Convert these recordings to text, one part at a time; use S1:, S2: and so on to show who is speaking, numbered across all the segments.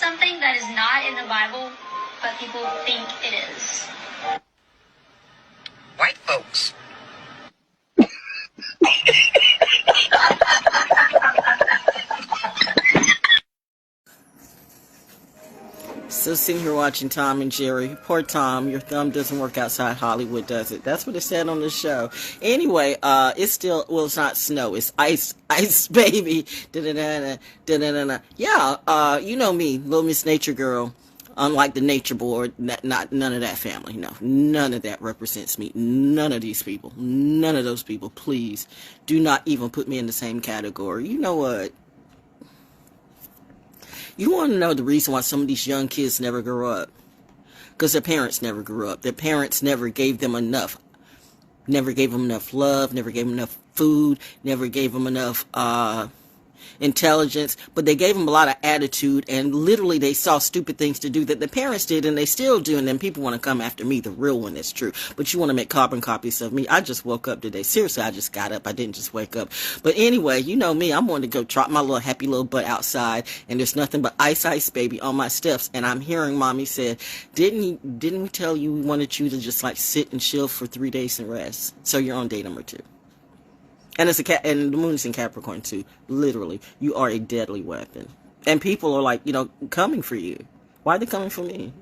S1: something that is not in the Bible, but people think it is.
S2: White folks.
S3: So sitting here watching Tom and Jerry. Poor Tom, your thumb doesn't work outside Hollywood, does it? That's what it said on the show. Anyway, it's still, well, it's not snow, it's ice, baby. Da-da-da-da, yeah, you know me, Little Miss Nature Girl. Unlike the Nature Board, none of that family. No, none of that represents me. None of these people. None of those people. Please, do not even put me in the same category. You know what? You want to know the reason why some of these young kids never grow up? Because their parents never grew up. Their parents never gave them enough. Never gave them enough love. Never gave them enough food. Never gave them enough intelligence, but they gave them a lot of attitude, and literally they saw stupid things to do that the parents did, and they still do, and then people want to come after me, the real one. That's true, but you want to make carbon copies of me. I just woke up today. Seriously, I just got up. I didn't just wake up. But anyway, you know me, I'm going to go trot my little happy little butt outside, and there's nothing but ice baby on my steps, and I'm hearing mommy said, didn't we tell you we wanted you to just like sit and chill for 3 days and rest? So you're on day number 2. And it's and the moon is in Capricorn too. Literally, you are a deadly weapon. And people are like, coming for you. Why are they coming for me?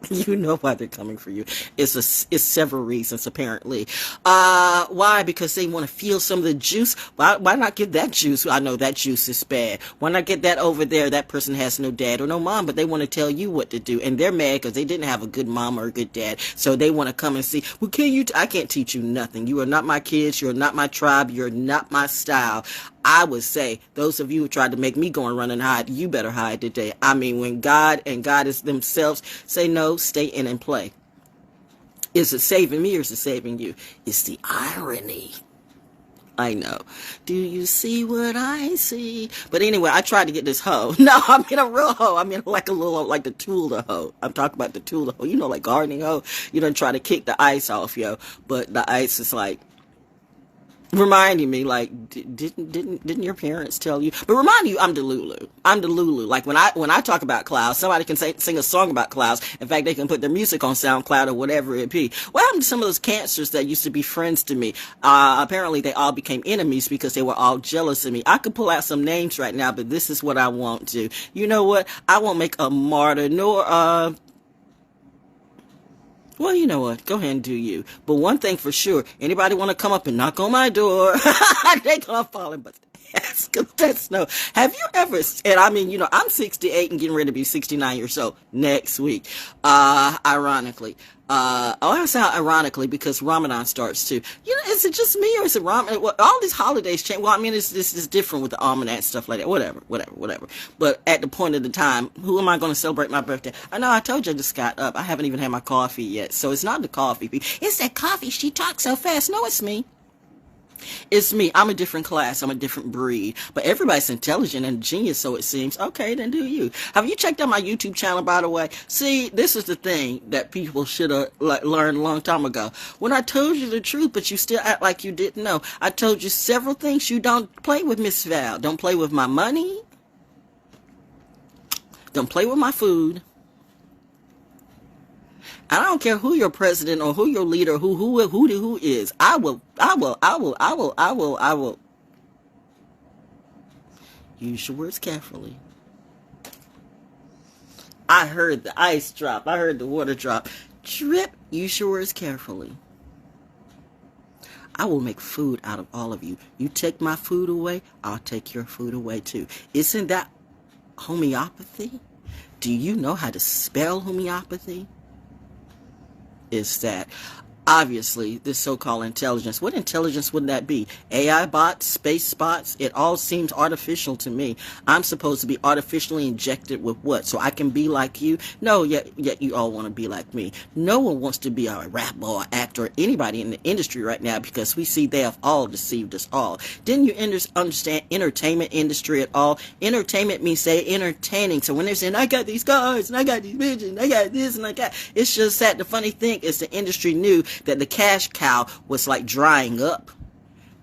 S3: You know why they're coming for you. It's several reasons, apparently. Why? Because they want to feel some of the juice. Why not get that juice? I know that juice is bad. Why not get that over there? That person has no dad or no mom, but they want to tell you what to do. And they're mad because they didn't have a good mom or a good dad. So they want to come and see, well, I can't teach you nothing. You are not my kids. You're not my tribe. You're not my style. I would say, those of you who tried to make me go and run and hide, you better hide today. I mean, when God and God is themselves say no, stay in and play. Is it saving me or is it saving you? It's the irony. I know. Do you see what I see? But anyway, I tried to get this hoe. No, I mean a real hoe. I mean like a little, like the Tula hoe. I'm talking about the Tula hoe. You know, like gardening hoe. You don't try to kick the ice off, yo. But the ice is like, reminding me, like, didn't your parents tell you? But reminding you, I'm Delulu. I'm Delulu. Like when I talk about clouds, somebody can sing a song about clouds. In fact, they can put their music on SoundCloud or whatever it be. What happened to some of those cancers that used to be friends to me? Apparently they all became enemies because they were all jealous of me. I could pull out some names right now, but this is what I won't do. You know what? I won't make a martyr nor well, you know what? Go ahead and do you. But one thing for sure, anybody want to come up and knock on my door, they gonna fall in, but that's no. Have you ever, and I mean, I'm 68 and getting ready to be 69 years old next week. Ironically. I sound ironically because Ramadan starts too. Is it just me or is it Ramadan? Well, all these holidays change. Well, I mean, this is different with the almanac stuff like that. Whatever. But at the point of the time, who am I going to celebrate my birthday? I know I told you I just got up. I haven't even had my coffee yet. So it's not the coffee. It's that coffee. She talks so fast. No, it's me. It's me. I'm a different class. I'm a different breed. But everybody's intelligent and genius, so it seems. Okay, then do you. Have you checked out my YouTube channel, by the way? See, this is the thing that people should have learned a long time ago. When I told you the truth, but you still act like you didn't know. I told you several things. You don't play with Miss Val. Don't play with my money. Don't play with my food. I don't care who your president or who your leader, who is. I will. Use your words carefully. I heard the ice drop. I heard the water drop. Drip. Use your words carefully. I will make food out of all of you. You take my food away, I'll take your food away too. Isn't that homeopathy? Do you know how to spell homeopathy? Is that obviously this so-called intelligence. What intelligence would that be? AI bots, space bots? It all seems artificial to me. I'm supposed to be artificially injected with what? So I can be like you? No, yet you all want to be like me. No one wants to be a rapper or actor or anybody in the industry right now because we see they have all deceived us all. Didn't you understand entertainment industry at all? Entertainment means say entertaining. So when they're saying, I got these cars and I got these bitches and I got this and I got, it's just that the funny thing is the industry knew that the cash cow was like drying up.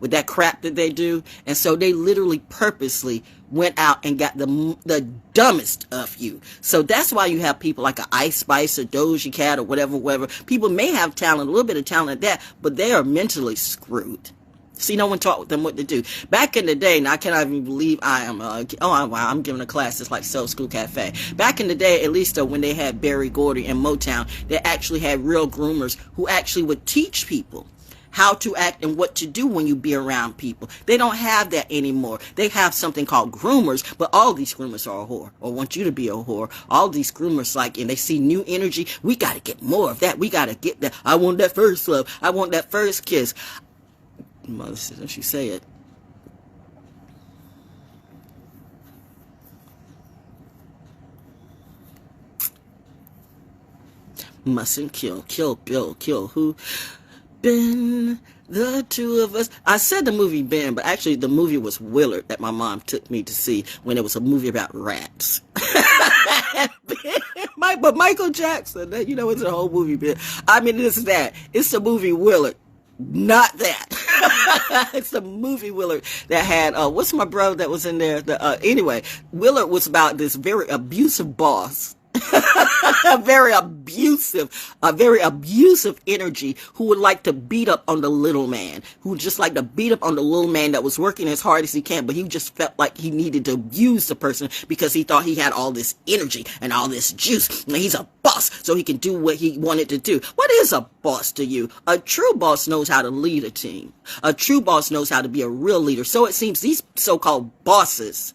S3: with that crap that they do. And so they literally purposely went out and got the dumbest of you. So that's why you have people like a Ice Spice or Doja Cat or whatever. People may have talent, a little bit of talent at that, but they are mentally screwed. See, no one taught them what to do. Back in the day, and I cannot even believe I'm giving a class that's like Soul School Cafe. Back in the day, at least when they had Berry Gordy and Motown, they actually had real groomers who actually would teach people how to act and what to do when you be around people. They don't have that anymore. They have something called groomers, but all these groomers are a whore, or want you to be a whore. All these groomers, like, and they see new energy. We got to get more of that. We got to get that. I want that first love. I want that first kiss. Mother says, don't you say it. Mustn't kill Bill, kill who? Ben, the two of us. I said the movie Ben, but actually the movie was Willard that my mom took me to see when it was a movie about rats. But Michael Jackson, it's a whole movie Ben. I mean, it's that. It's the movie Willard. Not that. It's the movie Willard that had, what's my brother that was in there? Anyway, Willard was about this very abusive boss. a very abusive energy who would like to beat up on the little man, who would just like to beat up on the little man that was working as hard as he can, but he just felt like he needed to abuse the person because he thought he had all this energy and all this juice, and he's a boss, so he can do what he wanted to do. What is a boss to you? A true boss knows how to lead a team. A true boss knows how to be a real leader. So it seems these so-called bosses,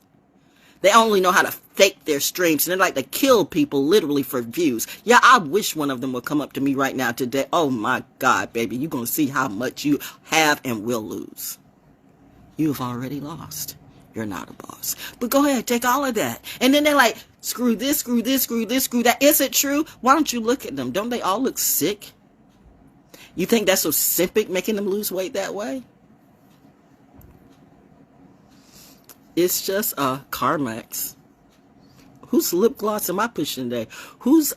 S3: they only know how to fake their streams, and they like to kill people literally for views. Yeah, I wish one of them would come up to me right now today. Oh my God, baby, you're going to see how much you have and will lose. You've already lost. You're not a boss. But go ahead, take all of that. And then they're like, screw this, screw this, screw this, screw that. Is it true? Why don't you look at them? Don't they all look sick? You think that's so simpic, making them lose weight that way? It's just CarMax. Whose lip gloss am I pushing today? Whose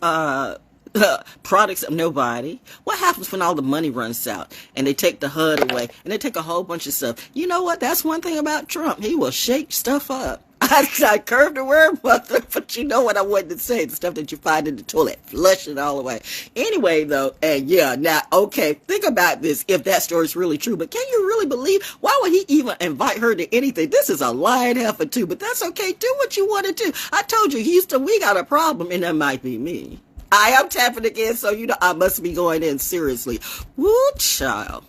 S3: products of nobody? What happens when all the money runs out and they take the HUD away and they take a whole bunch of stuff? You know what? That's one thing about Trump. He will shake stuff up. I curved the word, mother, but you know what I wanted to say. The stuff that you find in the toilet. Flush it all away. Anyway, though, and yeah, now, okay, think about this if that story is really true. But can you really believe? Why would he even invite her to anything? This is a lying heifer, too. But that's okay. Do what you want to do. I told you, Houston, we got a problem, and that might be me. I am tapping again, so you know I must be going in seriously. Woo, child.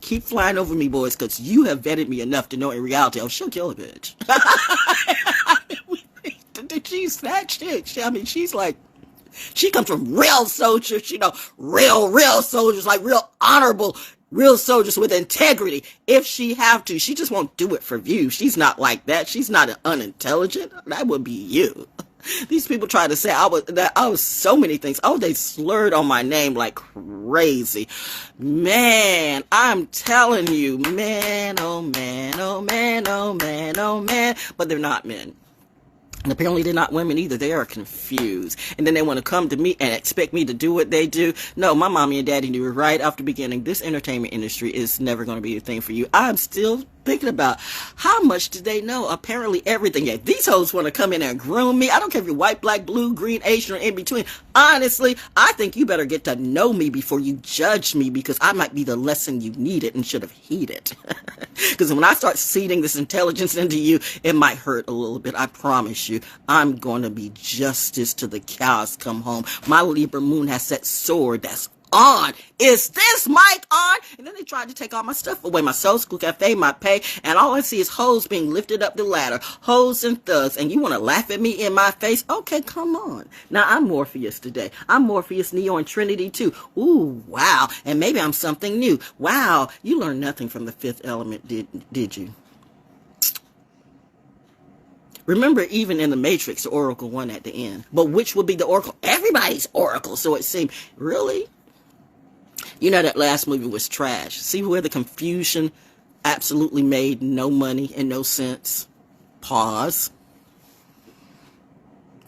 S3: Keep flying over me, boys, because you have vetted me enough to know in reality, oh, she'll kill a bitch. She's that shit. I mean, she's like, she comes from real soldiers, real soldiers, like real honorable, real soldiers with integrity. If she have to, she just won't do it for views. She's not like that. She's not unintelligent. That would be you. These people try to say I was so many things. Oh, they slurred on my name like crazy. Man, I'm telling you, man, oh man, oh man, oh man, oh man. But they're not men. And apparently they're not women either. They are confused. And then they want to come to me and expect me to do what they do. No, my mommy and daddy knew right off the beginning, this entertainment industry is never going to be a thing for you. I'm still thinking about how much do they know? Apparently everything. Yeah, these hoes want to come in and groom me. I don't care if you're white, black, blue, green, Asian, or in between. Honestly, I think you better get to know me before you judge me, because I might be the lesson you needed and should have heeded. Because when I start seeding this intelligence into you, it might hurt a little bit. I promise you. I'm going to be justice till the cows come home. My Libra moon has that sword that's on. Is this mic on? And then they tried to take all my stuff away. My Soul School Cafe, my pay. And all I see is hoes being lifted up the ladder. Hoes and thugs. And you want to laugh at me in my face? Okay, come on. Now, I'm Morpheus today. I'm Morpheus, Neo, and Trinity too. Ooh, wow. And maybe I'm something new. Wow. You learned nothing from the fifth element, did you? Remember, even in the Matrix, the Oracle won at the end. But which would be the Oracle? Everybody's Oracle. So it seemed, really? You know, that last movie was trash. See where the confusion absolutely made no money and no sense? Pause.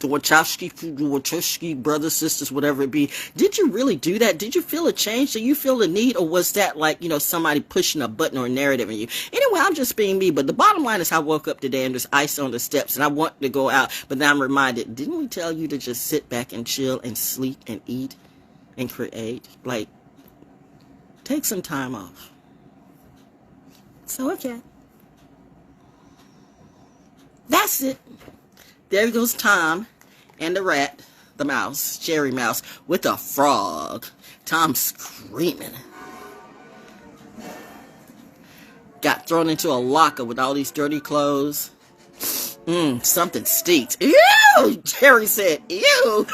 S3: the Wachowski brothers, sisters, whatever it be. Did you really do that? Did you feel a change? Did you feel the need? Or was that like, somebody pushing a button or a narrative in you? Anyway, I'm just being me. But the bottom line is I woke up today and there's ice on the steps and I want to go out. But now I'm reminded, didn't we tell you to just sit back and chill and sleep and eat and create? Like, take some time off. So, okay. That's it. There goes Tom and the rat, the mouse, Jerry Mouse, with a frog. Tom screaming. Got thrown into a locker with all these dirty clothes. Something stinks. Ew! Jerry said, ew!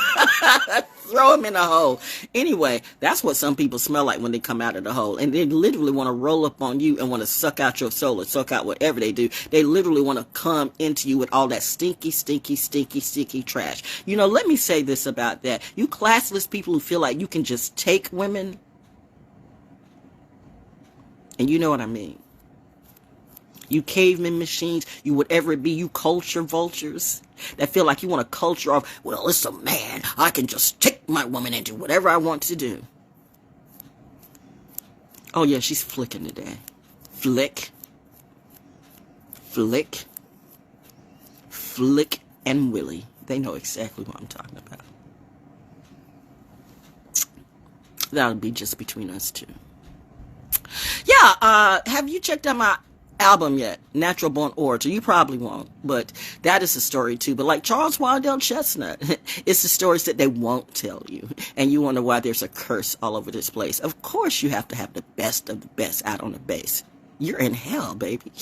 S3: Throw him in a hole. Anyway, that's what some people smell like when they come out of the hole. And they literally want to roll up on you and want to suck out your soul or suck out whatever they do. They literally want to come into you with all that stinky, stinky, stinky, stinky trash. Let me say this about that. You classless people who feel like you can just take women. And you know what I mean. You caveman machines, you whatever it be, you culture vultures that feel like you want to culture off, well, it's a man. I can just take my woman and do whatever I want to do. Oh, yeah, she's flicking today. Flick. Flick. Flick and Willie. They know exactly what I'm talking about. That'll be just between us two. Yeah, have you checked out my album yet? Natural Born Orator. You probably won't, but that is a story too. But like Charles Wildell Chestnut, it's the stories that they won't tell you, and you wonder why there's a curse all over this place. Of course you have to have the best of the best out on the base. You're in hell, baby.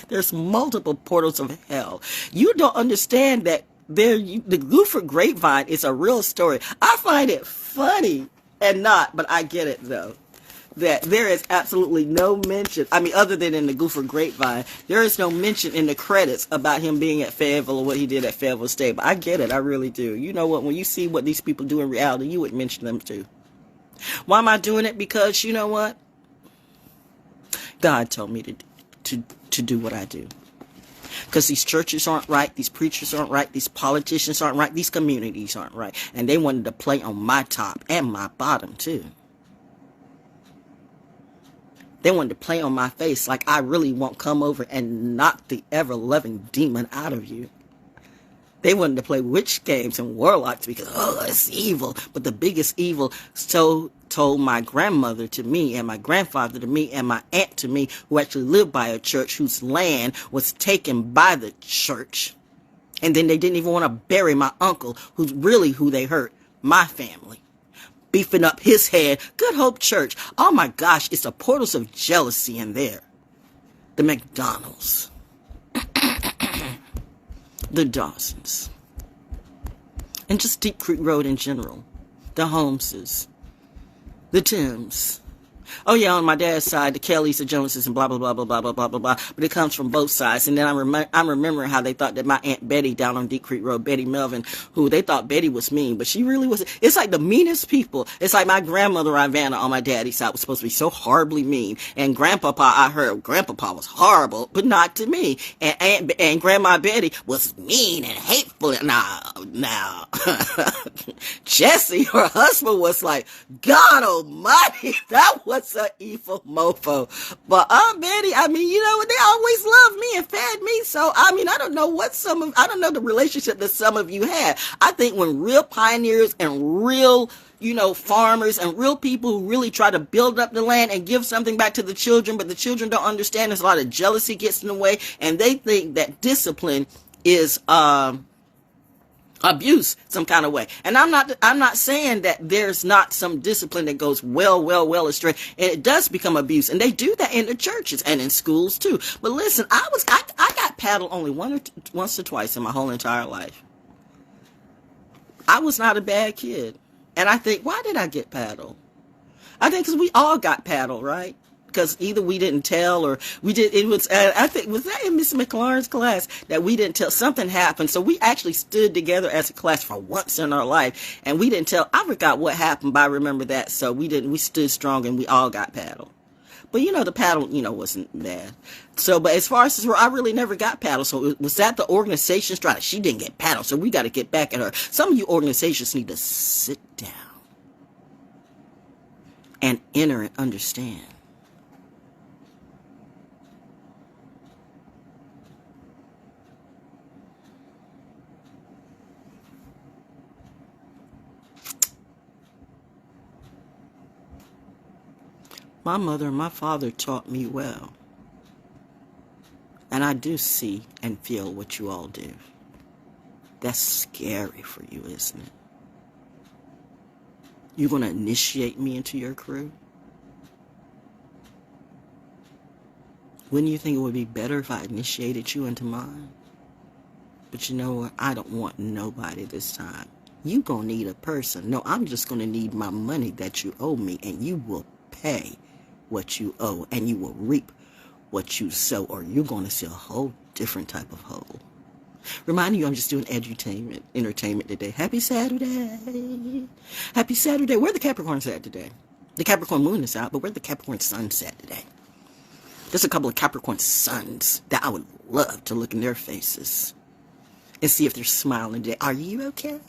S3: There's multiple portals of hell. You don't understand that the Guilford Grapevine is a real story. I find it funny and not, but I get it though. That there is absolutely no mention, other than in the Guilford Grapevine, there is no mention in the credits about him being at Fayetteville or what he did at Fayetteville State. But I get it, I really do. You know what, when you see what these people do in reality, you would mention them too. Why am I doing it? Because you know what? God told me to do what I do. Because these churches aren't right, these preachers aren't right, these politicians aren't right, these communities aren't right. And they wanted to play on my top and my bottom too. They wanted to play on my face like I really won't come over and knock the ever-loving demon out of you. They wanted to play witch games and warlocks because, it's evil. But the biggest evil, so told my grandmother to me and my grandfather to me and my aunt to me, who actually lived by a church whose land was taken by the church. And then they didn't even want to bury my uncle, who's really who they hurt, my family. Beefing up his head. Good Hope Church. Oh my gosh, it's the portals of jealousy in there. The McDonald's. The Dawsons. And just Deep Creek Road in general. The Holmeses. The Tims. Oh yeah, on my dad's side, the Kellys, the Joneses, and blah, blah, blah, blah, blah, blah, blah, blah, blah. But it comes from both sides. And then I'm remembering how they thought that my Aunt Betty down on Deep Creek Road, Betty Melvin, who they thought Betty was mean, but she really wasn't. It's like the meanest people. It's like my grandmother, Ivana, on my daddy's side was supposed to be so horribly mean. And Grandpapa, I heard Grandpapa was horrible, but not to me. And Grandma Betty was mean and hateful. Now, Jessie, her husband, was like, God almighty, that was an evil mofo. But Aunt Betty, you know what? They always loved me and fed me. So, I don't know I don't know the relationship that some of you had. I think when real pioneers and real, farmers and real people who really try to build up the land and give something back to the children, but the children don't understand, there's a lot of jealousy gets in the way, and they think that discipline is, abuse some kind of way. And I'm not saying that there's not some discipline that goes well astray, and it does become abuse, and they do that in the churches and in schools too. But listen, I got paddled only once or twice in my whole entire life. I was not a bad kid, and I think, why did I get paddled? I think because we all got paddled, right? Because either we didn't tell or we did. It was, I think, was that in Miss McLaurin's class that we didn't tell? Something happened. So we actually stood together as a class for once in our life, and we didn't tell. I forgot what happened, but I remember that. So we stood strong and we all got paddled. But, you know, the paddle, you know, wasn't bad. So, but as far as I really never got paddled. So was that the organization's trying? She didn't get paddled, so we got to get back at her. Some of you organizations need to sit down and enter and understand. My mother and my father taught me well. And I do see and feel what you all do. That's scary for you, isn't it? You're going to initiate me into your crew? Wouldn't you think it would be better if I initiated you into mine? But you know what? I don't want nobody this time. You gonna need a person. No, I'm just gonna need my money that you owe me, and you will pay what you owe, and you will reap what you sow, or you're gonna see a whole different type of hole. Reminding you, I'm just doing edutainment, entertainment today. Happy Saturday. Happy Saturday. Where the Capricorns at today? The Capricorn moon is out, but where the Capricorn sun's at today? There's a couple of Capricorn suns that I would love to look in their faces and see if they're smiling today. Are you okay?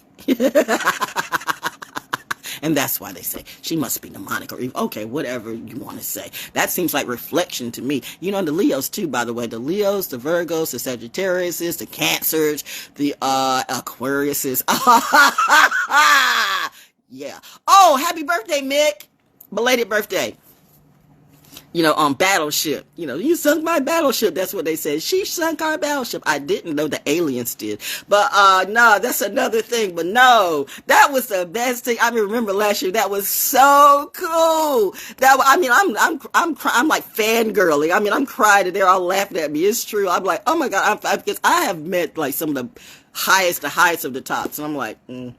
S3: And that's why they say she must be demonic or evil. Okay, whatever you want to say. That seems like reflection to me. You know, the Leos too, by the way. The Leos, the Virgos, the Sagittariuses, the Cancers, the Aquariuses. Yeah. Oh, happy birthday, Mick. Belated birthday. You know, on Battleship. You know, you sunk my battleship. That's what they said. She sunk our battleship. I didn't know the aliens did. But, no, that's another thing. But no, that was the best thing. I remember last year. That was so cool. I'm like fangirling. I mean, I'm crying and they're all laughing at me. It's true. I'm like, oh my God. Because I have met like some of the highest of the tops. And I'm like,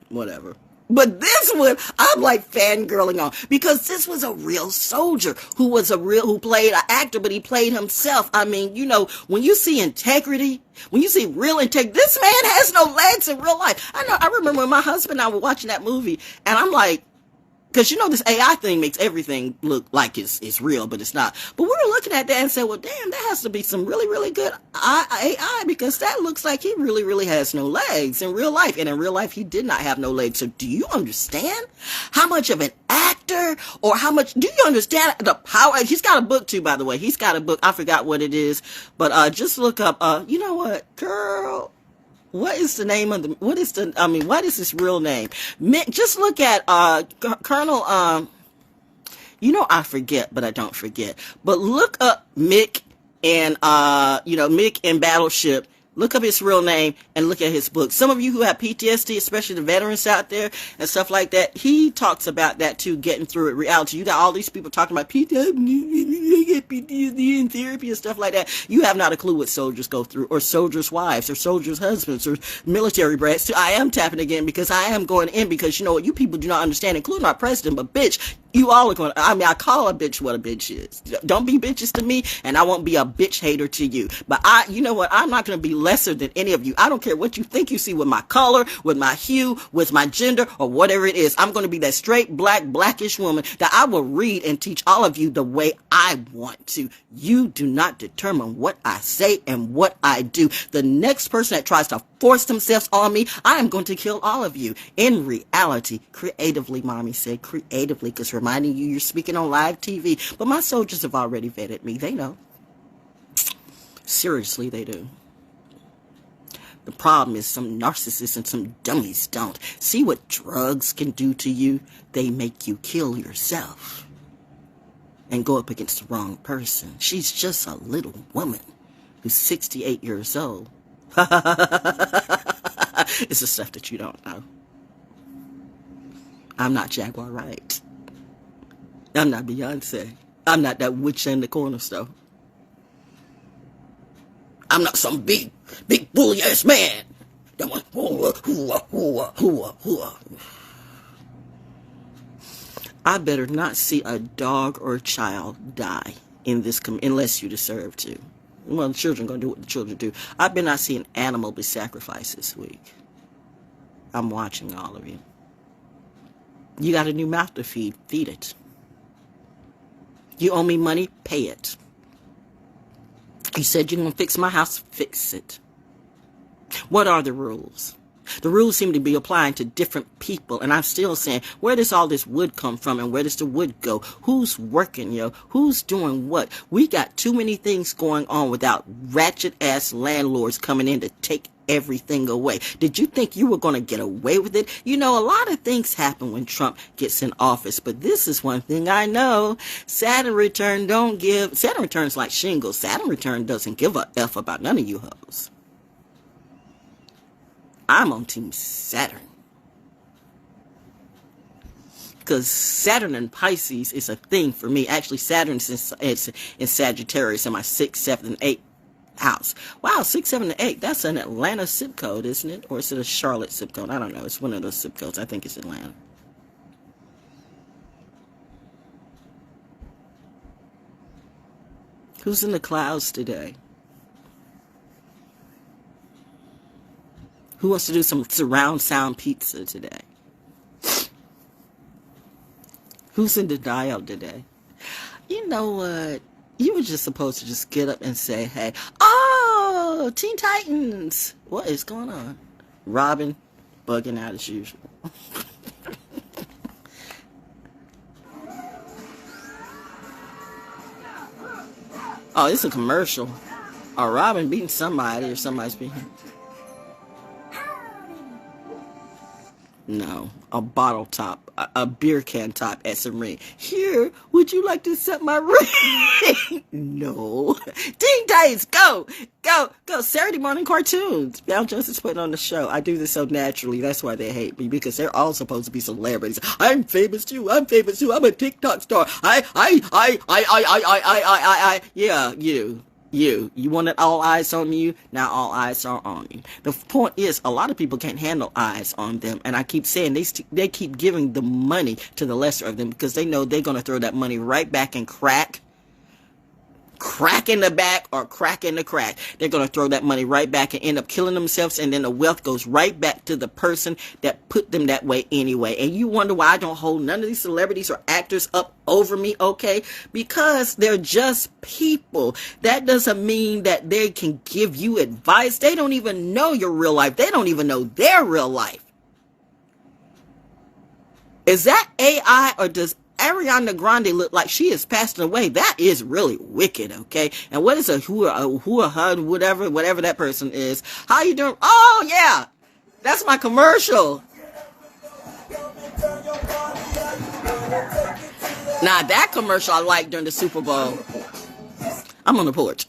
S3: whatever. But this one, I'm like fangirling on, because this was a real soldier who played an actor, but he played himself. I mean, you know, when you see integrity, when you see real integrity, this man has no legs in real life. I remember when my husband and I were watching that movie, and I'm like, because you know this AI thing makes everything look like it's real, but it's not. But we were looking at that and said, well, damn, that has to be some really, really good AI, because that looks like he really, really has no legs in real life. And in real life, he did not have no legs. So do you understand how much of an actor, or how much, do you understand the power? He's got a book too, by the way. He's got a book. I forgot what it is, but just look up, you know what, girl? What is the name of what is his real name? Mick, just look at, Colonel, you know, I forget, but I don't forget. But look up Mick and, Mick and Battleship. Look up his real name and look at his book. Some of you who have PTSD, especially the veterans out there and stuff like that, he talks about that too, getting through it. Reality. You got all these people talking about PTSD and therapy and stuff like that. You have not a clue what soldiers go through, or soldiers' wives, or soldiers' husbands, or military brats. I am tapping again because I am going in, because you know what, you people do not understand, including our president, but bitch, you all are going to, I call a bitch what a bitch is. Don't be bitches to me, and I won't be a bitch hater to you. But you know what, I'm not going to be lesser than any of you. I don't care what you think you see with my color, with my hue, with my gender, or whatever it is. I'm going to be that straight, blackish woman that I will read and teach all of you the way I want to. You do not determine what I say and what I do. The next person that tries to force themselves on me, I am going to kill all of you. In reality, creatively, mommy said, creatively, because reminding you you're speaking on live TV. But my soldiers have already vetted me. They know. Seriously, they do. The problem is some narcissists and some dummies don't. See what drugs can do to you? They make you kill yourself and go up against the wrong person. She's just a little woman who's 68 years old. It's the stuff that you don't know. I'm not Jaguar Wright. I'm not Beyonce. I'm not that witch in the corner store. I'm not some big bully ass man. That one. I better not see a dog or a child die in this unless you deserve to. Well, the children gonna do what the children do. I better not see an animal be sacrificed this week. I'm watching all of you. You got a new mouth to feed. Feed it. You owe me money, pay it. You said you're going to fix my house, fix it. What are the rules? The rules seem to be applying to different people, and I'm still saying, where does all this wood come from, and where does the wood go? Who's working, yo? Who's doing what? We got too many things going on without ratchet-ass landlords coming in to take everything away. Did you think you were going to get away with it? You know, a lot of things happen when Trump gets in office, but this is one thing I know. Saturn return Saturn return's like shingles. Saturn return doesn't give a F about none of you hoes. I'm on Team Saturn. Because Saturn and Pisces is a thing for me. Actually, Saturn's in Sagittarius in my 6th, 7th, and 8th house. Wow, 6, 7, and 8. That's an Atlanta zip code, isn't it? Or is it a Charlotte zip code? I don't know. It's one of those zip codes. I think it's Atlanta. Who's in the clouds today? Who wants to do some surround sound pizza today? Who's in denial today? You know what? You were just supposed to just get up and say, hey, oh, Teen Titans. What is going on? Robin, bugging out as usual. Oh, it's a commercial. Or Robin beating somebody or somebody's beating. No, a bottle top, a beer can top at some ring. Here, would you like to set my ring? No. Teen Titans, go, go, go. Saturday morning cartoons. ValJones is putting on the show. I do this so naturally. That's why they hate me, because they're all supposed to be celebrities. I'm famous too. I'm famous too. I'm a TikTok star. Yeah, you wanted all eyes on you. Now all eyes are on you. The point is, a lot of people can't handle eyes on them, and I keep saying they keep giving the money to the lesser of them because they know they're going to throw that money right back and crack in the back or crack in the crack. They're going to throw that money right back and end up killing themselves, and then the wealth goes right back to the person that put them that way anyway. And you wonder why I don't hold none of these celebrities or actors up over me, okay? Because they're just people. That doesn't mean that they can give you advice. They don't even know your real life. They don't even know their real life. Is that AI, or does Ariana Grande look like she is passing away? That is really wicked, okay? And what is a whatever that person is? How you doing? Oh, yeah. That's my commercial. Now, that commercial I like during the Super Bowl. I'm on the porch.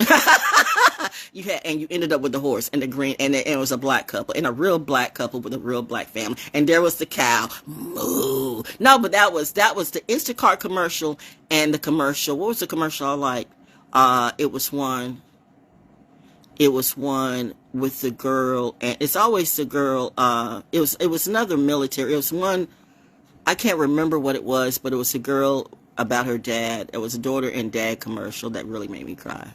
S3: You ended up with the horse and the green, and it was a black couple, and a real black couple with a real black family, and there was the cow. Moo. No, but that was the Instacart commercial and the commercial. What was the commercial I like? It was one with the girl, and it's always the girl. It was another military. It was one. I can't remember what it was, but it was a girl about her dad. It was a daughter and dad commercial that really made me cry.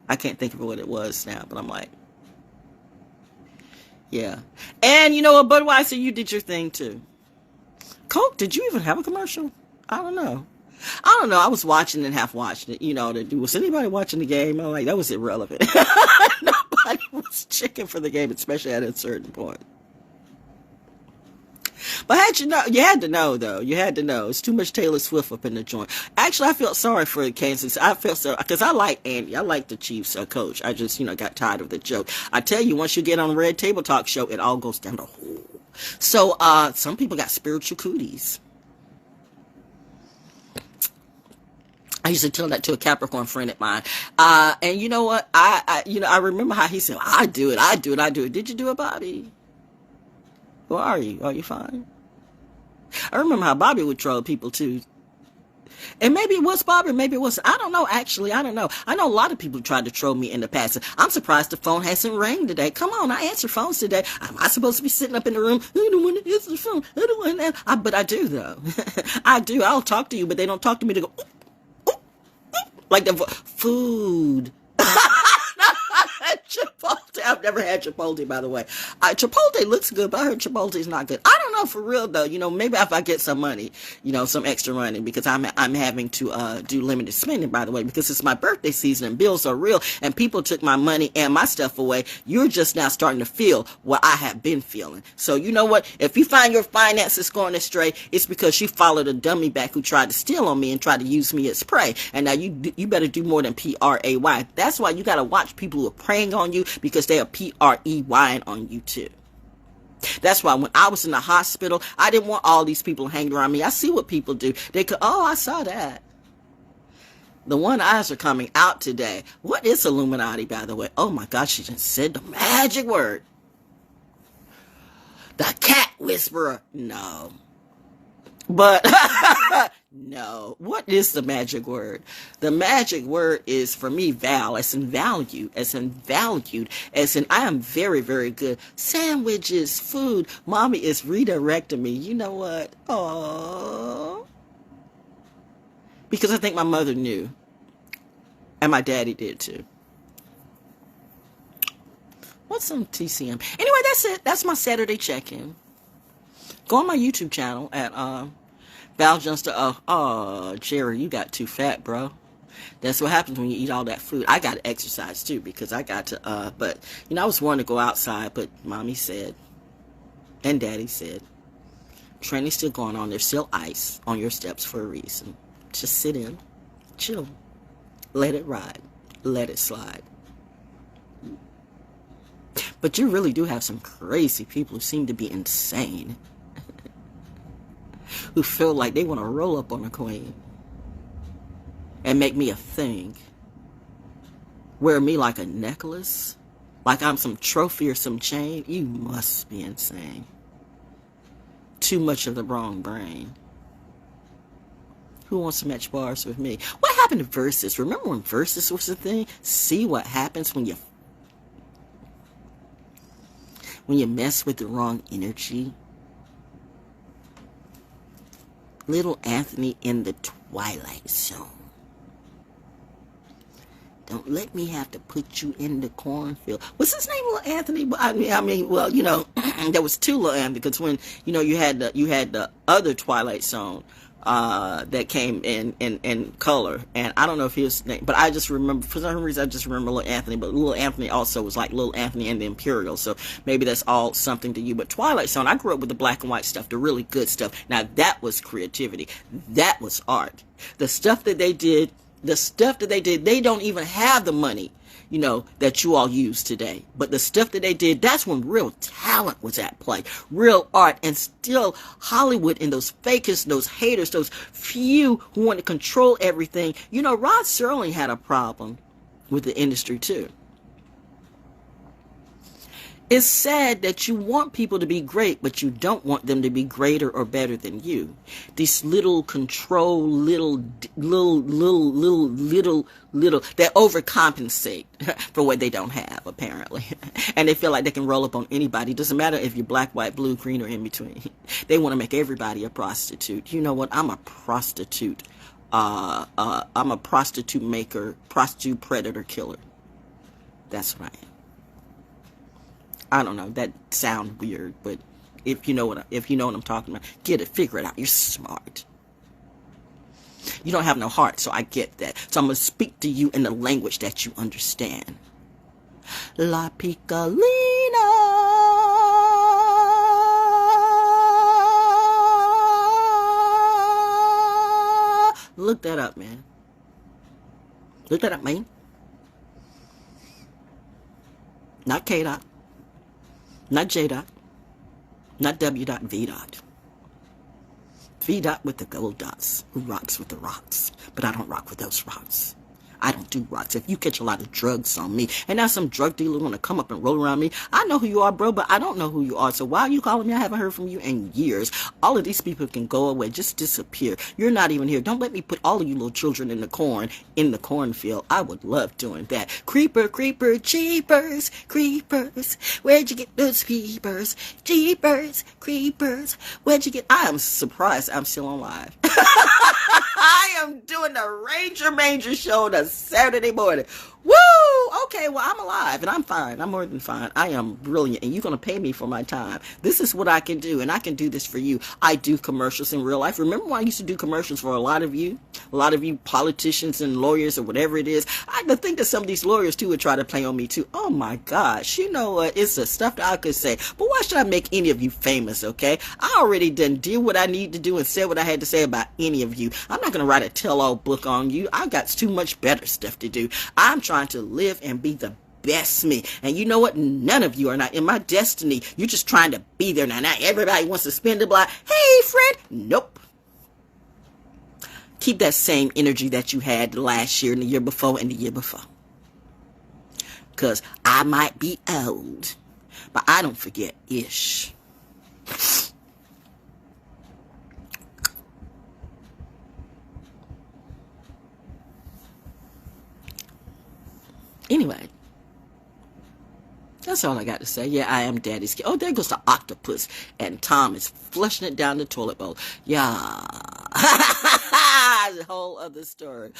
S3: I can't think of what it was now, but I'm like, yeah. And you know what, Budweiser, you did your thing too. Coke, did you even have a commercial? I don't know. I was watching and half watching it. You know, was anybody watching the game? I'm like, that was irrelevant. Nobody was checking for the game, especially at a certain point. But you had to know, though. You had to know. It's too much Taylor Swift up in the joint. Actually, I felt sorry for Kansas. I felt sorry because I like Andy. I like the Chiefs coach. I just, got tired of the joke. I tell you, once you get on the Red Table Talk show, it all goes down the hole. So, some people got spiritual cooties. I used to tell that to a Capricorn friend of mine. And you know what? I remember how he said, I do it. Did you do it, Bobby? Who are you? Are you fine? I remember how Bobby would troll people too. And maybe it was Bobby, maybe it wasn't. I don't know, actually. I don't know. I know a lot of people tried to troll me in the past. I'm surprised the phone hasn't rang today. Come on, I answer phones today. Am I supposed to be sitting up in the room? I don't want to answer the phone. I don't want to. But I do, though. I do. I'll talk to you, but they don't talk to me to go, ooh, ooh, ooh, like the food. Chipotle. I've never had Chipotle, by the way. Chipotle looks good, but I heard Chipotle is not good. I don't know, for real though. Maybe if I get some money, some extra money, because I'm having to do limited spending, by the way, because it's my birthday season and bills are real, and people took my money and my stuff away. You're just now starting to feel what I have been feeling. So you know what? If you find your finances going astray, it's because you followed a dummy back who tried to steal on me and tried to use me as prey. And now you better do more than P-R-A-Y. That's why you got to watch people who are preying on you, because they are P-R-E-Y on you too. That's why when I was in the hospital, I didn't want all these people hanging around me. I see what people do. They could, oh, I saw that. The one eyes are coming out today. What is Illuminati, by the way? Oh my gosh, she just said the magic word. The cat whisperer. No. But, no. What is the magic word? The magic word is, for me, Val, as in value, as in valued, as in I am very, very good. Sandwiches, food. Mommy is redirecting me. You know what? Oh. Because I think my mother knew. And my daddy did too. What's some TCM? Anyway, that's it. That's my Saturday check-in. Go on my YouTube channel at ValJonesDaO. Oh, Jerry, you got too fat, bro. That's what happens when you eat all that food. I got to exercise too, because I got to, but, I was wanting to go outside, but Mommy said, and Daddy said, training's still going on. There's still ice on your steps for a reason. Just sit in, chill, let it ride, let it slide. But you really do have some crazy people who seem to be insane. Who feel like they want to roll up on a queen and make me a thing. Wear me like a necklace, like I'm some trophy or some chain. You must be insane. Too much of the wrong brain. Who wants to match bars with me? What happened to Versus? Remember when Versus was the thing? See what happens when you mess with the wrong energy. Little Anthony in the Twilight Zone. Don't let me have to put you in the cornfield. What's his name, Little Anthony? I mean, well, there was two Little Anthony, because when, you had the other Twilight Zone that came in color, and I don't know if his name, but I just remember, for some reason I just remember Little Anthony, but Little Anthony also was like Little Anthony and the Imperial, so maybe that's all something to you. But Twilight Zone, I grew up with the black and white stuff, the really good stuff. Now that was creativity, that was art. The stuff that they did, they don't even have the money, that you all use today. But the stuff that they did, that's when real talent was at play. Real art. And still Hollywood and those fakers, those haters, those few who want to control everything. Rod Serling had a problem with the industry too. It's sad that you want people to be great, but you don't want them to be greater or better than you. These little control, little, that overcompensate for what they don't have, apparently. And they feel like they can roll up on anybody. Doesn't matter if you're black, white, blue, green, or in between. They want to make everybody a prostitute. You know what? I'm a prostitute. I'm a prostitute maker, prostitute predator killer. That's what I am. I don't know, that sounds weird, but if you know what I'm talking about, get it, figure it out. You're smart. You don't have no heart, so I get that. So I'm going to speak to you in the language that you understand. La Piccolina. Look that up, man. Look that up, man. Not K-Dot. Not J-Dot. Not W-Dot. V-Dot. V-Dot with the gold dots. Who rocks with the rocks? But I don't rock with those rocks. I don't do rocks. If you catch a lot of drugs on me, and now some drug dealer want to come up and roll around me, I know who you are, bro, but I don't know who you are. So why are you calling me? I haven't heard from you in years. All of these people can go away. Just disappear. You're not even here. Don't let me put all of you little children in the cornfield. I would love doing that. Creeper, creeper, jeepers, creepers. Where'd you get those creepers? Jeepers, creepers. Where'd you get? I am surprised I'm still on live. I am doing the Ranger Manger show on a Saturday morning. Woo! Oh, okay, well, I'm alive and I'm fine. I'm more than fine. I am brilliant and you're going to pay me for my time. This is what I can do and I can do this for you. I do commercials in real life. Remember when I used to do commercials for a lot of you politicians and lawyers or whatever it is? I can think that some of these lawyers too would try to play on me too. Oh my gosh, you know what? It's the stuff that I could say. But why should I make any of you famous, okay? I already done did what I need to do and said what I had to say about any of you. I'm not going to write a tell-all book on you. I got too much better stuff to do. I'm trying to live and be the best me. And you know what? None of you are not in my destiny. You're just trying to be there now. Now everybody wants to spin the block. Hey, friend. Nope. Keep that same energy that you had last year and the year before and the year before. Because I might be old, but I don't forget ish. Anyway, that's all I got to say. Yeah, I am daddy's kid. Oh, there goes the octopus. And Tom is flushing it down the toilet bowl. Yeah. The whole other story.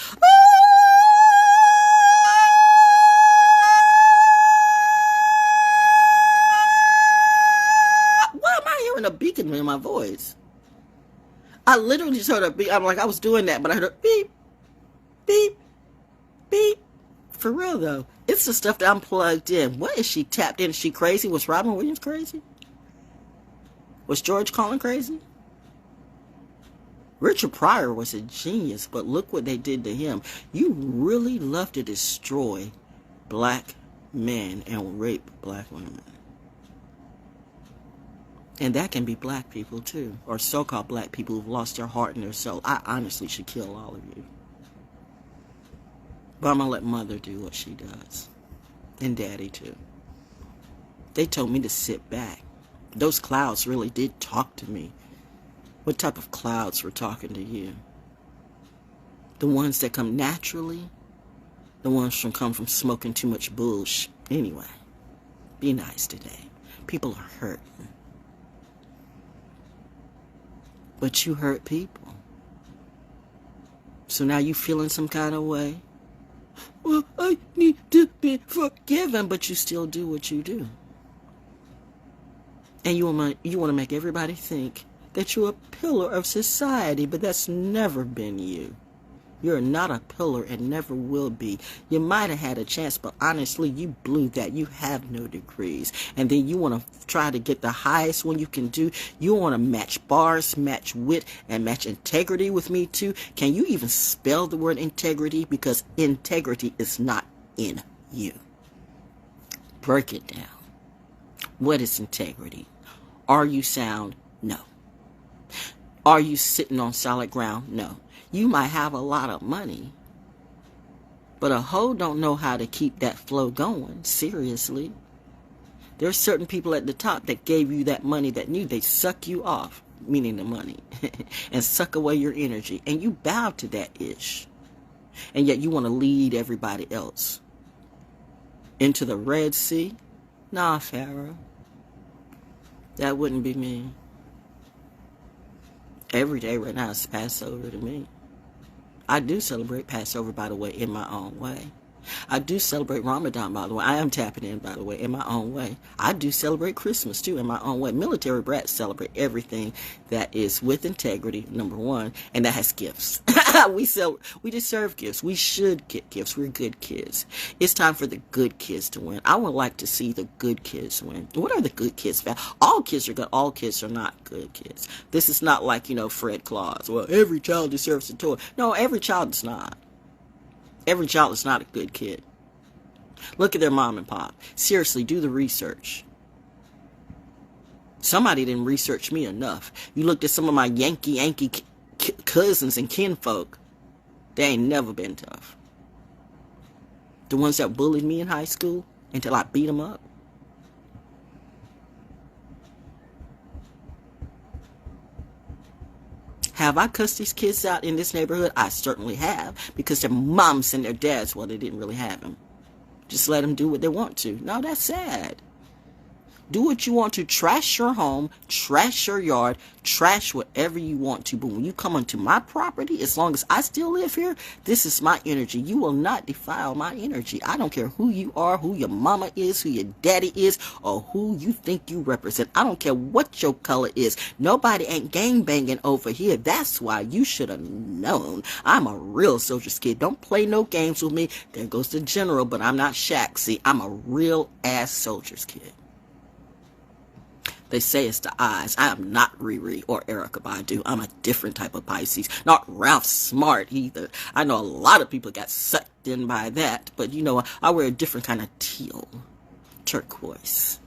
S3: Why am I hearing a beacon in my voice? I literally just heard a beep. I'm like, I was doing that, but I heard a beep, beep, beep. For real, though. It's the stuff that I'm plugged in. What is she tapped in? Is she crazy? Was Robin Williams crazy? Was George Carlin crazy? Richard Pryor was a genius, but look what they did to him. You really love to destroy black men and rape black women. And that can be black people, too. Or so-called black people who've lost their heart and their soul. I honestly should kill all of you. But I'm going to let mother do what she does. And daddy, too. They told me to sit back. Those clouds really did talk to me. What type of clouds were talking to you? The ones that come naturally? The ones that come from smoking too much bullshit? Anyway, be nice today. People are hurting. But you hurt people. So now you feeling some kind of way? Well, I need to be forgiven, but you still do what you do. And you want to make everybody think that you're a pillar of society, but that's never been you. You're not a pillar and never will be. You might have had a chance, but honestly, you blew that. You have no degrees. And then you want to try to get the highest one you can do. You want to match bars, match wit, and match integrity with me too. Can you even spell the word integrity? Because integrity is not in you. Break it down. What is integrity? Are you sound? No. Are you sitting on solid ground? No. You might have a lot of money, but a hoe don't know how to keep that flow going. Seriously. There's certain people at the top that gave you that money that knew they suck you off, meaning the money, and suck away your energy. And you bow to that ish. And yet you want to lead everybody else into the Red Sea? Nah, Pharaoh. That wouldn't be me. Every day right now is Passover to me. I do celebrate Passover, by the way, in my own way. I do celebrate Ramadan, by the way. I am tapping in, by the way, in my own way. I do celebrate Christmas, too, in my own way. Military brats celebrate everything that is with integrity, number one, and that has gifts. We deserve gifts. We should get gifts. We're good kids. It's time for the good kids to win. I would like to see the good kids win. What are the good kids? All kids are good. All kids are not good kids. This is not like, Fred Claus. Well, every child deserves a toy. No, every child is not. Every child is not a good kid. Look at their mom and pop. Seriously, do the research. Somebody didn't research me enough. You looked at some of my Yankee cousins and kinfolk. They ain't never been tough. The ones that bullied me in high school until I beat them up. Have I cussed these kids out in this neighborhood? I certainly have, because their moms and their dads, well, they didn't really have them. Just let them do what they want to. No, that's sad. Do what you want to. Trash your home, trash your yard, trash whatever you want to. But when you come onto my property, as long as I still live here, this is my energy. You will not defile my energy. I don't care who you are, who your mama is, who your daddy is, or who you think you represent. I don't care what your color is. Nobody ain't gangbanging over here. That's why you should have known. I'm a real soldier's kid. Don't play no games with me. There goes the general, but I'm not Shaq. See, I'm a real ass soldier's kid. They say it's the eyes. I am not Riri or Erykah Badu. I'm a different type of Pisces. Not Ralph Smart either. I know a lot of people got sucked in by that. But you know, I wear a different kind of teal. Turquoise.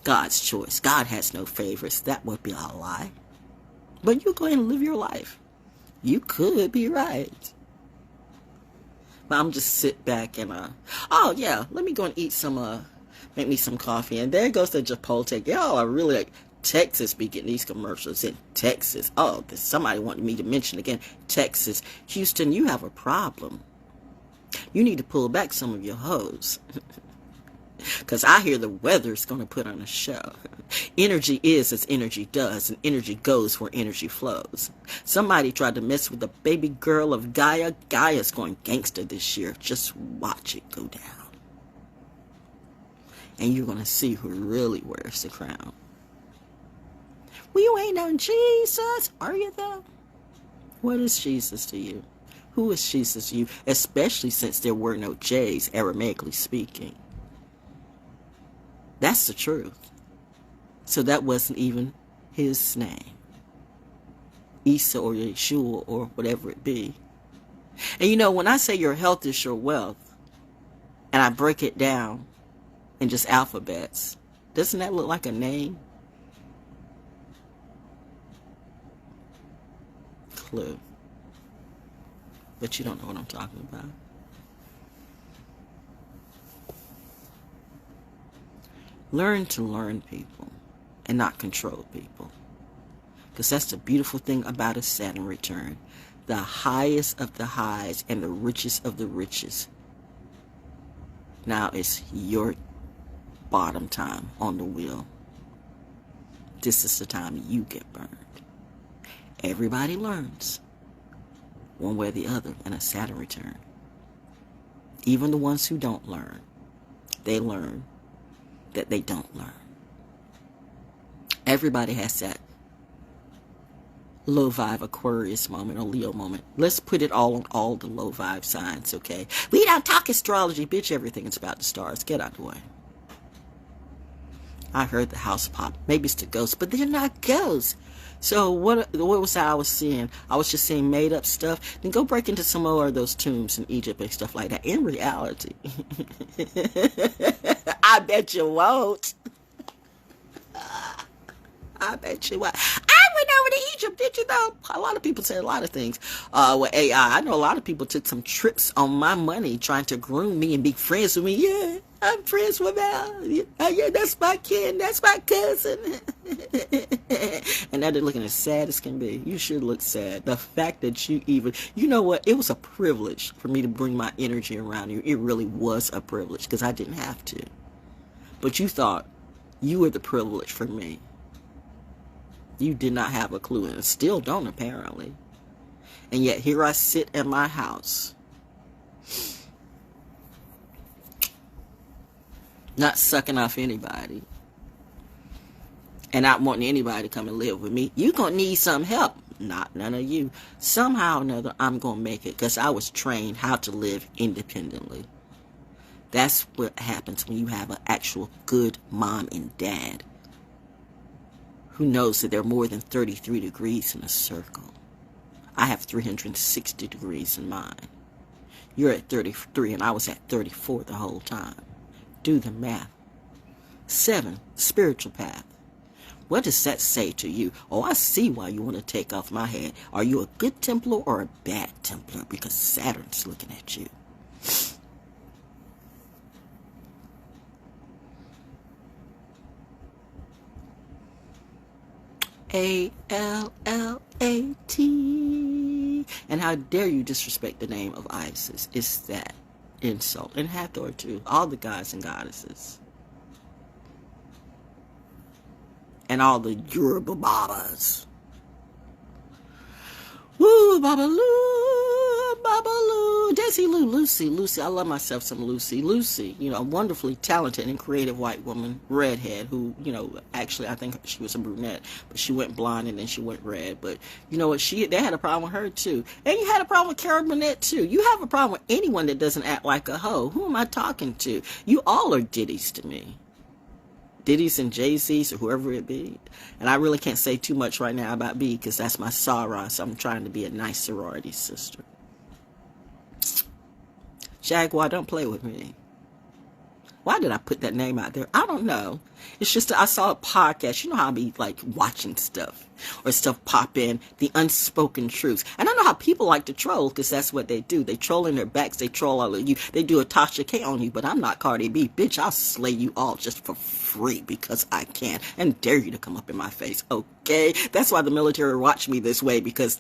S3: God's choice. God has no favorites. That would be a lie. But you go ahead and live your life. You could be right. But I'm just sit back and, oh yeah, let me go and eat some, make me some coffee. And there goes the Chipotle. Y'all are really like, Texas be getting these commercials in Texas. Oh, somebody wanted me to mention again, Texas. Houston, you have a problem. You need to pull back some of your hoes. Because I hear the weather's going to put on a show. Energy is as energy does, and energy goes where energy flows. Somebody tried to mess with the baby girl of Gaia. Gaia's going gangster this year. Just watch it go down. And you're going to see who really wears the crown. Well, you ain't on Jesus, are you though? What is Jesus to you? Who is Jesus to you? Especially since there were no J's, Aramaically speaking. That's the truth. So that wasn't even his name. Isa or Yeshua or whatever it be. And you know, when I say your health is your wealth, and I break it down in just alphabets, doesn't that look like a name? Clue. But you don't know what I'm talking about. Learn to learn people and not control people. Because that's the beautiful thing about a Saturn return. The highest of the highs and the richest of the richest. Now it's your bottom time on the wheel. This is the time you get burned. Everybody learns one way or the other in a Saturn return. Even the ones who don't learn, they learn that they don't learn. Everybody has that low vibe Aquarius moment or Leo moment. Let's put it all on all the low vibe signs, okay? We don't talk astrology, bitch. Everything is about the stars. Get out of the way. I heard the house pop. Maybe it's the ghosts, but they're not ghosts. So what was that I was seeing? I was just seeing made up stuff. Then go break into some more of those tombs in Egypt and stuff like that. In reality, I bet you won't. I bet you won't. I went over to Egypt, did you know? A lot of people say a lot of things with AI. I know a lot of people took some trips on my money trying to groom me and be friends with me. Yeah, I'm friends with Val. Yeah, that's my kid. That's my cousin. And now they're looking as sad as can be. You should look sad. The fact that you even, you know what? It was a privilege for me to bring my energy around you. It really was a privilege because I didn't have to. But you thought you were the privilege for me. You did not have a clue and still don't apparently. And yet here I sit in my house. Not sucking off anybody. And not wanting anybody to come and live with me. You gonna need some help. Not none of you. Somehow or another, I'm gonna make it. Because I was trained how to live independently. That's what happens when you have an actual good mom and dad. Who knows that there are more than 33 degrees in a circle. I have 360 degrees in mine. You're at 33 and I was at 34 the whole time. Do the math. 7, spiritual path. What does that say to you? Oh, I see why you want to take off my head. Are you a good Templar or a bad Templar? Because Saturn's looking at you. A-L-L-A-T. And how dare you disrespect the name of Isis? It's that insult. And Hathor too. All the gods and goddesses. and all the Yoruba babas. Woo, Babaloo, Babaloo, Daisy Lou, Lucy. I love myself some Lucy. Lucy, a wonderfully talented and creative white woman, redhead, who, actually I think she was a brunette, but she went blonde and then she went red. But you know what? They had a problem with her too. And you had a problem with Carol Burnett too. You have a problem with anyone that doesn't act like a hoe. Who am I talking to? You all are ditties to me. Diddy's and Jay-Z's or whoever it be. And I really can't say too much right now about B because that's my soror, so I'm trying to be a nice sorority sister. Jaguar, don't play with me. Why did I put that name out there? I don't know. It's just that I saw a podcast. You know how I be like watching stuff or stuff pop in, the unspoken truths. And I know how people like to troll because that's what they do. They troll in their backs. They troll all of you. They do a Tasha K on you, but I'm not Cardi B. Bitch, I'll slay you all just for free because I can and dare you to come up in my face. Okay? That's why the military watched me this way because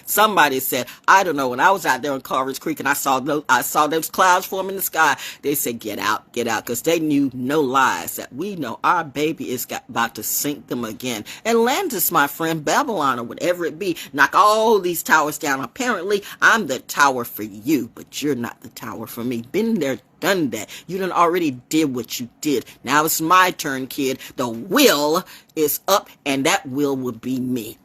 S3: somebody said, I don't know, when I was out there in Carver's Creek and I saw those clouds form in the sky, they said, get out, because they knew no lies that we know our baby is about to sink them again. Atlantis, my friend, Babylon, or whatever it be, knock all these towers down. Apparently, I'm the tower for you, but you're not the tower for me. Been there, done that. You done already did what you did. Now it's my turn, kid. The will is up, and that will be me.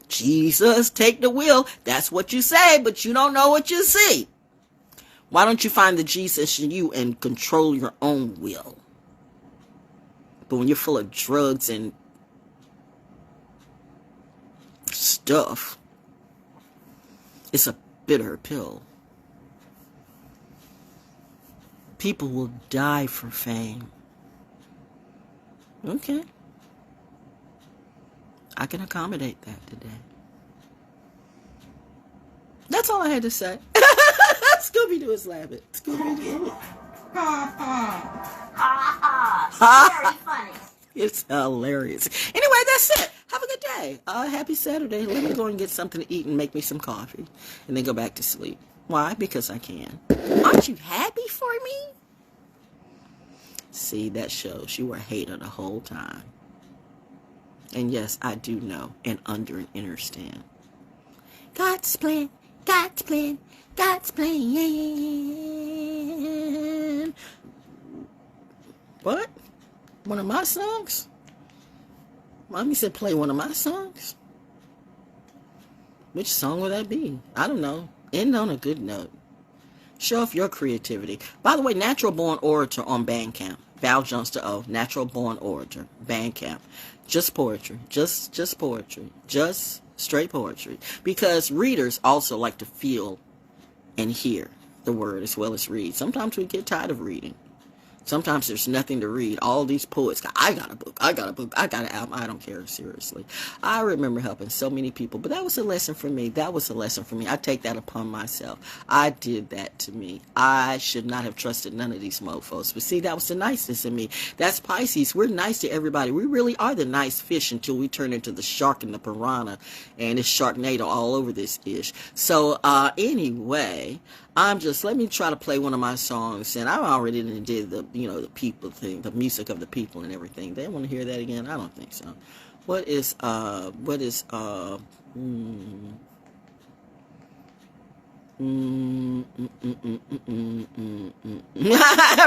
S3: Jesus, take the wheel. That's what you say, but you don't know what you see. Why don't you find the Jesus in you and control your own will? But when you're full of drugs and stuff, it's a bitter pill. People will die for fame. Okay. I can accommodate that today. That's all I had to say. Scooby-Doo is laughing. Scooby-Doo.
S1: Very funny.
S3: It's hilarious. Anyway, that's it. Have a good day. Happy Saturday. Let me go and get something to eat and make me some coffee. And then go back to sleep. Why? Because I can. Aren't you happy for me? See, that shows you were a hater the whole time. And yes, I do know and understand. God's plan, God's plan, God's plan. What? One of my songs? Mommy said play one of my songs? Which song would that be? I don't know. End on a good note. Show off your creativity. By the way, Natural Born Orator on Bandcamp. ValJonesDaO, Natural Born Orator, Bandcamp. Just poetry. Just poetry. Just straight poetry. Because readers also like to feel and hear the word as well as read. Sometimes we get tired of reading. Sometimes there's nothing to read. All these poets, I got a book, I got an album. I don't care, seriously. I remember helping so many people, but that was a lesson for me. I take that upon myself. I did that to me. I should not have trusted none of these mofos. But see, that was the niceness in me. That's Pisces. We're nice to everybody. We really are the nice fish until we turn into the shark and the piranha, and it's Sharknado all over this ish. So, anyway, let me try to play one of my songs, and I already did the people thing, the music of the people and everything. They want to hear that again? I don't think so.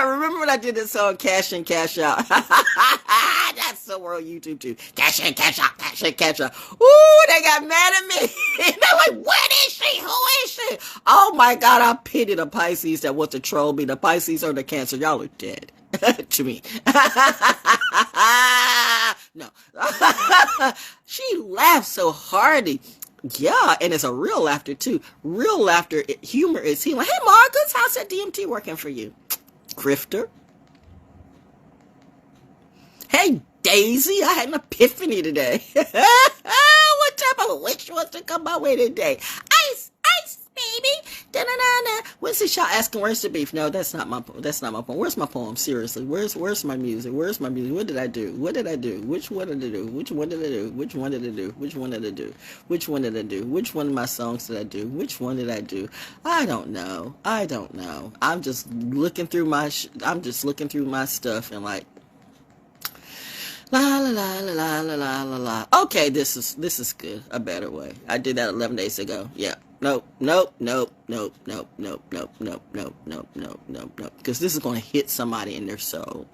S3: Remember when I did this song, Cash In, Cash Out? That's so world YouTube too. Cash in, cash out, cash in, cash out. Ooh, they got mad at me. They're like, what is she? Who is she? Oh my God, I pity the Pisces that want to troll me. The Pisces or the Cancer. Y'all are dead. To me. No. She laughed so hearty. Yeah, and it's a real laughter too. Real laughter, humor is healing. Hey Marcus, how's that DMT working for you? Grifter. Hey Daisy, I had an epiphany today. What type of witch wants to come my way today? Ice, baby. Da-na-na-na. When's this y'all asking where's the beef? No, that's not my poem. Where's my poem? Seriously, where's my music? Where's my music? What did I do? Which one did I do? Which one of my songs did I do? Which one did I do? I don't know. I'm just looking through my stuff and like, La la la la la la la la la. Okay, this is good. A better way. I did that 11 days ago. Yeah. Nope. Because this is going to hit somebody in their soul.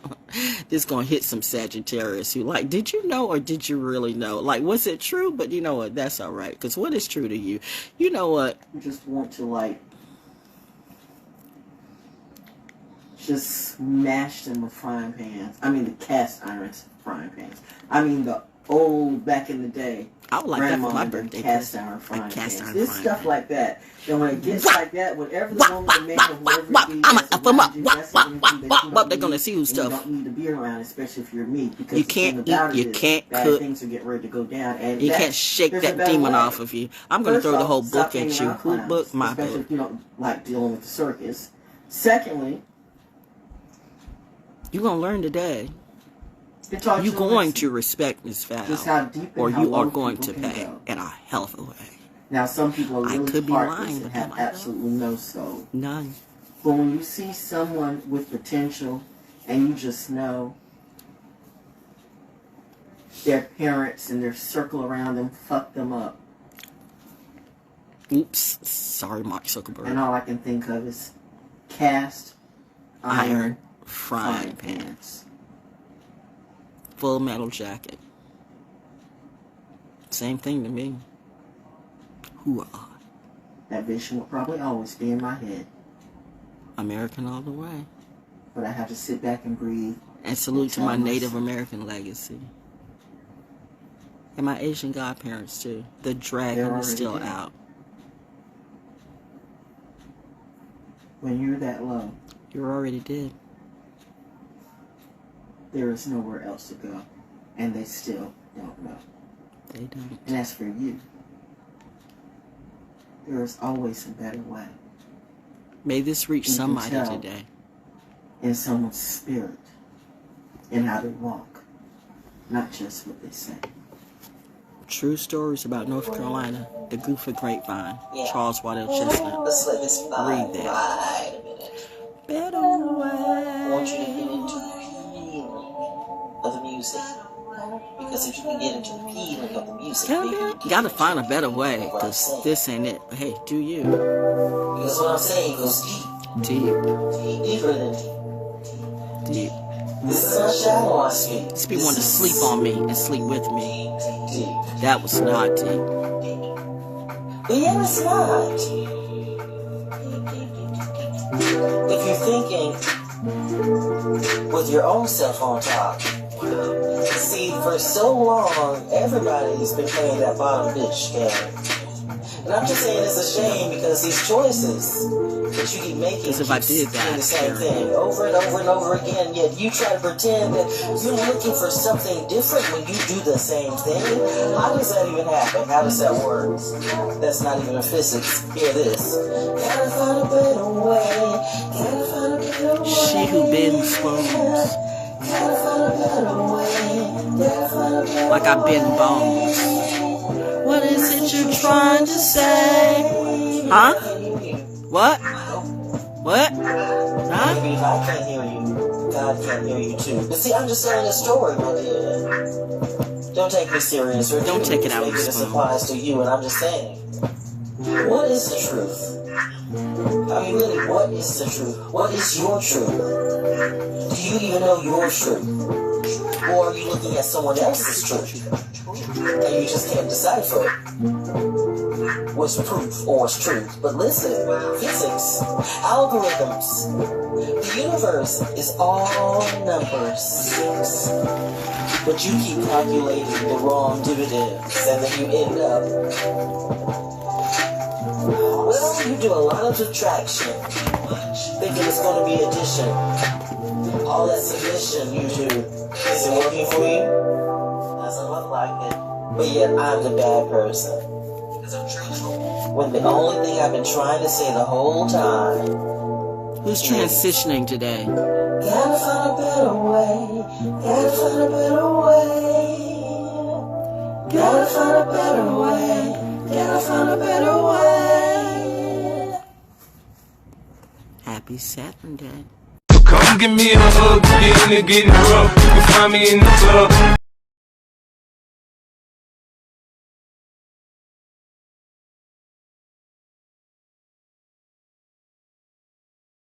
S3: This is going to hit some Sagittarius who like, did you know or did you really know? Like, was it true? But you know what? That's all right. Because what is true to you? You know what? You just want to like, just smash them with frying pans. I mean, the cast iron frying pans. I mean, the old, back in the day. I would like that for my birthday. Cast iron frying pans. This stuff like that. Then when it gets like that, whatever the woman, the man, or whoever they're going to see who's stuff. You don't need to be around, especially if you're me. Because you can't eat, you can't cook. Things are getting ready to go down. And you can't shake that demon off of you. I'm going to throw the whole book at you. Who book? My book. Especially if you don't like dealing with the circus. Secondly, you're going to learn today. You're going to respect Miss Val, or you are going to pay in a hell of a way. Now, some people are really heartless and have absolutely no soul. None. But when you see someone with potential and you just know their parents and their circle around them fucked them up. Oops. Sorry, Mark Zuckerberg. And all I can think of is cast iron frying pans. Full metal jacket. Same thing to me. Hoorah. That vision will probably always be in my head. American all the way. But I have to sit back and breathe. And salute to my Native American legacy. And my Asian godparents too. The dragon is still out. When you're that low, you're already dead. There is nowhere else to go. And they still don't know. They don't. And as for you, there is always a better way. May this reach somebody today. In someone's spirit. In how they walk. Not just what they say. True stories about North Carolina. The Goofer Grapevine. Yeah. Charles Waddell Chestnut.
S2: Let's let this
S3: read that.
S2: Right a minute.
S3: Better way.
S2: I want you to get into the feeling of the music. Because if you can get into the feeling of the music, maybe you
S3: gotta find a better way, because this ain't it. But hey, do you?
S2: Because what I'm saying goes deep.
S3: Deep.
S2: Deeper than deep. This is not shallow, I speak.
S3: These people want to sleep on me and sleep with me.
S2: Deep.
S3: That was not deep.
S2: But yet it's not. If you're thinking with your own self on top, see, for so long, everybody's been playing that bottom bitch game. And I'm just saying it's a shame because these choices that you keep making,
S3: if I did that,
S2: the same thing over and over and over again, yet you try to pretend that you're looking for something different when you do the same thing. How does that even happen? How does that work? That's not even a physics. Hear this. Gotta find a better way. Gotta find a better way.
S3: She who bends spoons. Like I bend bones. What is it you're trying to say? Huh? What? What? Huh?
S2: Maybe if I can't hear you, God can't hear you too. But see, I'm just telling a story, my dear. Don't take me serious, or
S3: don't take it out of
S2: maybe this applies to you, and I'm just saying. What is the truth? I mean, really, what is the truth? What is your truth? Do you even know your truth? Or are you looking at someone else's truth? And you just can't decipher what's proof or what's truth. But listen, physics, algorithms, the universe is all numbers. But you keep calculating the wrong dividends, and then you end up, well, you do a lot of subtraction, thinking it's going to be addition. All that submission you do, is it working for you? Doesn't look like it. But yet I'm the bad person. Because I'm truthful. When the only thing I've been trying to say the whole time.
S3: Who's transitioning today?
S2: Gotta find a better way. Gotta find a better way. Gotta find a better way. Gotta find a better way.
S3: Happy Saturday.
S4: Come give me a hug, get in there getting rough. You can find me in the club.